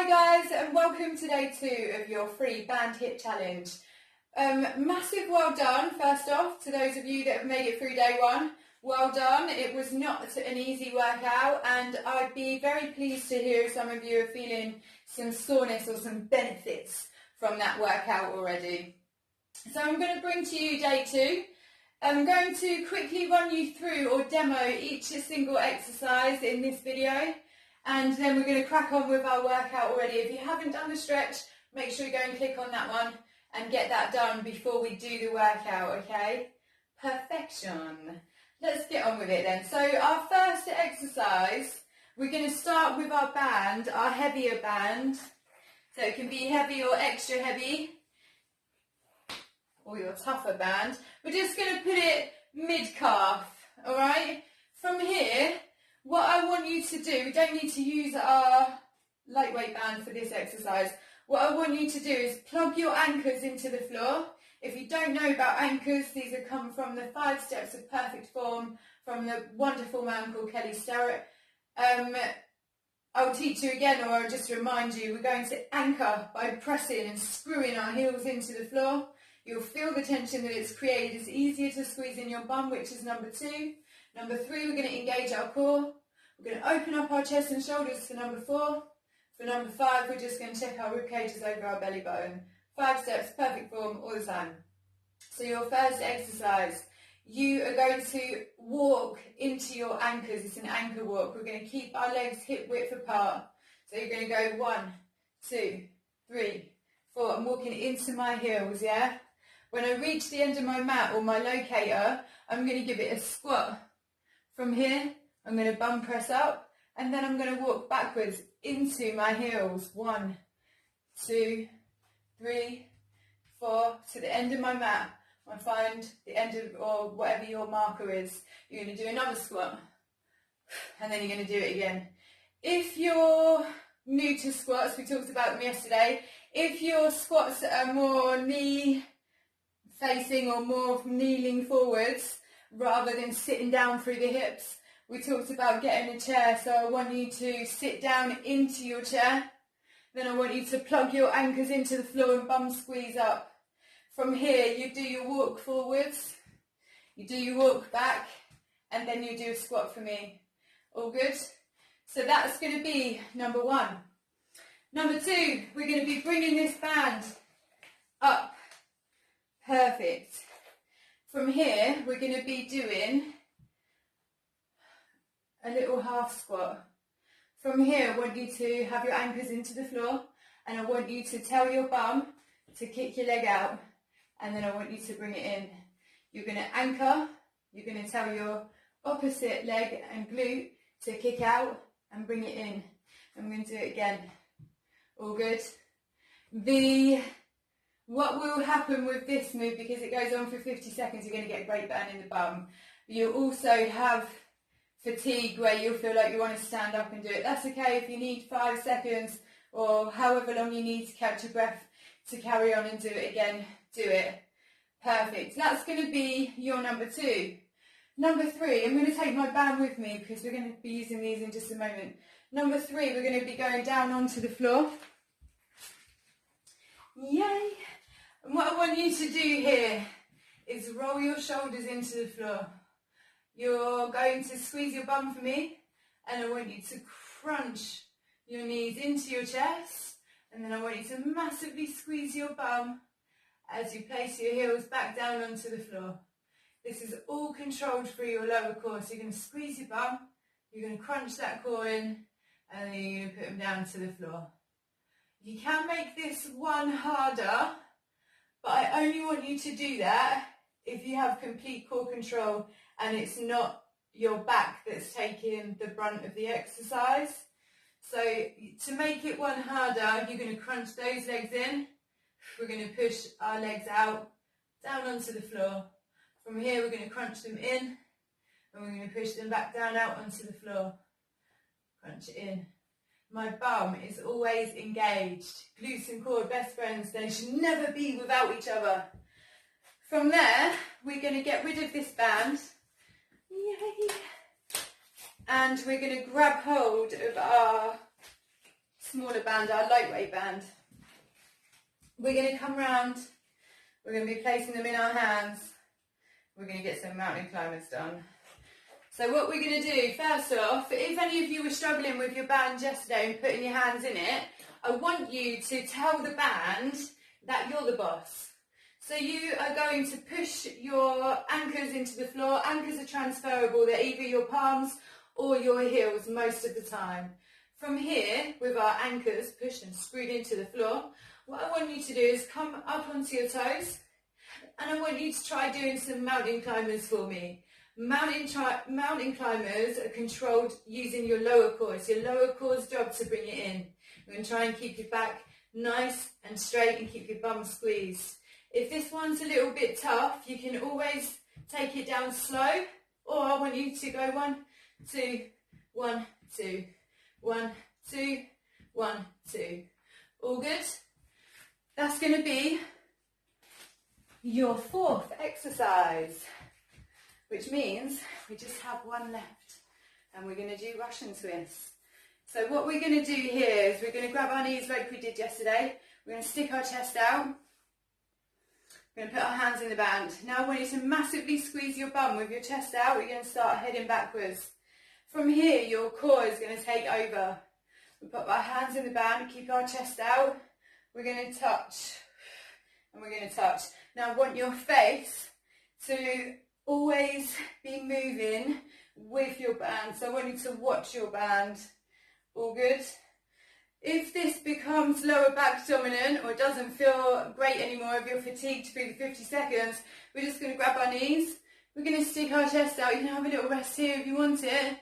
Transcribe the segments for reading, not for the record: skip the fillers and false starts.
Hi guys, and welcome to day 2 of your free BandHiiT challenge. Massive well done first off to those of you that have made it through day 1. Well done. It was not an easy workout, and I'd be very pleased to hear if some of you are feeling some soreness or some benefits from that workout already. So I'm going to bring to you day 2. I'm going to quickly run you through or demo each single exercise in this video, and then we're going to crack on with our workout already. If you haven't done the stretch, make sure you go and click on that one and get that done before we do the workout, okay? Perfection. Let's get on with it then. So our first exercise, we're going to start with our band, our heavier band. So it can be heavy or extra heavy, or your tougher band. We're just going to put it mid-calf, all right? From here, what I want you to do, we don't need to use our lightweight band for this exercise. What I want you to do is plug your anchors into the floor. If you don't know about anchors, these have come from the 5 steps of perfect form from the wonderful man called Kelly Starrett. I'll teach you again, or I'll just remind you, we're going to anchor by pressing and screwing our heels into the floor. You'll feel the tension that it's created. It's easier to squeeze in your bum, which is number 2. Number 3, we're going to engage our core. We're going to open up our chest and shoulders for number 4. For number 5, we're just going to check our rib cages over our belly button. 5 steps, perfect form, all the time. So your first exercise, you are going to walk into your anchors. It's an anchor walk. We're going to keep our legs hip width apart. So you're going to go 1, 2, 3, 4. I'm walking into my heels, yeah? When I reach the end of my mat or my locator, I'm going to give it a squat. From here, I'm going to bum press up, and then I'm going to walk backwards into my heels. 1, 2, 3, 4, to the end of my mat. I find the end of, or whatever your marker is. You're going to do another squat, and then you're going to do it again. If you're new to squats, we talked about them yesterday. If your squats are more knee facing or more kneeling forwards rather than sitting down through the hips, we talked about getting a chair. So I want you to sit down into your chair. Then I want you to plug your anchors into the floor and bum squeeze up. From here, you do your walk forwards, you do your walk back, and then you do a squat for me. All good? So that's going to be number 1. Number 2, we're going to be bringing this band up. Perfect. From here, we're going to be doing a little half squat. From here, I want you to have your anchors into the floor, and I want you to tell your bum to kick your leg out, and then I want you to bring it in. You're going to anchor, you're going to tell your opposite leg and glute to kick out and bring it in. I'm going to do it again. All good? What will happen with this move, because it goes on for 50 seconds, you're going to get a great burn in the bum. You'll also have fatigue where you'll feel like you want to stand up and do it. That's okay if you need 5 seconds or however long you need to catch your breath to carry on and do it again. Do it. Perfect. That's going to be your number 2. Number 3, I'm going to take my band with me because we're going to be using these in just a moment. Number 3, we're going to be going down onto the floor. Yay! And what I want you to do here is roll your shoulders into the floor. You're going to squeeze your bum for me, and I want you to crunch your knees into your chest, and then I want you to massively squeeze your bum as you place your heels back down onto the floor. This is all controlled through your lower core. So you're going to squeeze your bum, you're going to crunch that core in, and then you're going to put them down to the floor. You can make this one harder, but I only want you to do that if you have complete core control and it's not your back that's taking the brunt of the exercise. So to make it one harder, you're going to crunch those legs in. We're going to push our legs out, down onto the floor. From here, we're going to crunch them in, and we're going to push them back down out onto the floor. Crunch it in. My bum is always engaged. Glutes and core, best friends, they should never be without each other. From there, we're going to get rid of this band. Yay! And we're going to grab hold of our smaller band, our lightweight band. We're going to come round, we're going to be placing them in our hands. We're going to get some mountain climbers done. So what we're going to do, first off, if any of you were struggling with your band yesterday and putting your hands in it, I want you to tell the band that you're the boss. So you are going to push your anchors into the floor. Anchors are transferable, they're either your palms or your heels most of the time. From here, with our anchors pushed and screwed into the floor, what I want you to do is come up onto your toes, and I want you to try doing some mountain climbers for me. Mountain climbers are controlled using your lower core. It's your lower core's job to bring it in. We're going to try and keep your back nice and straight and keep your bum squeezed. If this one's a little bit tough, you can always take it down slow, or I want you to go 1, 2, 1, 2, 1, 2, 1, 2. All good? That's going to be your 4th exercise, which means we just have one left, and we're going to do Russian twists. So what we're going to do here is we're going to grab our knees like we did yesterday. We're going to stick our chest out. We're going to put our hands in the band. Now I want you to massively squeeze your bum with your chest out. We're going to start heading backwards. From here, your core is going to take over. We'll put our hands in the band, keep our chest out. We're going to touch, and we're going to touch. Now I want your face to always be moving with your band. So I want you to watch your band. All good? If this becomes lower back dominant or it doesn't feel great anymore, if you're fatigued through the 50 seconds, we're just going to grab our knees. We're going to stick our chest out. You can have a little rest here if you want it.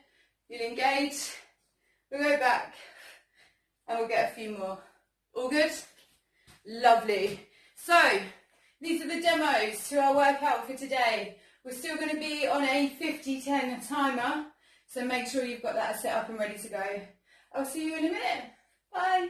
You'll engage. We'll go back and we'll get a few more. All good? Lovely. So, these are the demos to our workout for today. We're still going to be on a 50-10 timer, so make sure you've got that set up and ready to go. I'll see you in a minute. Bye.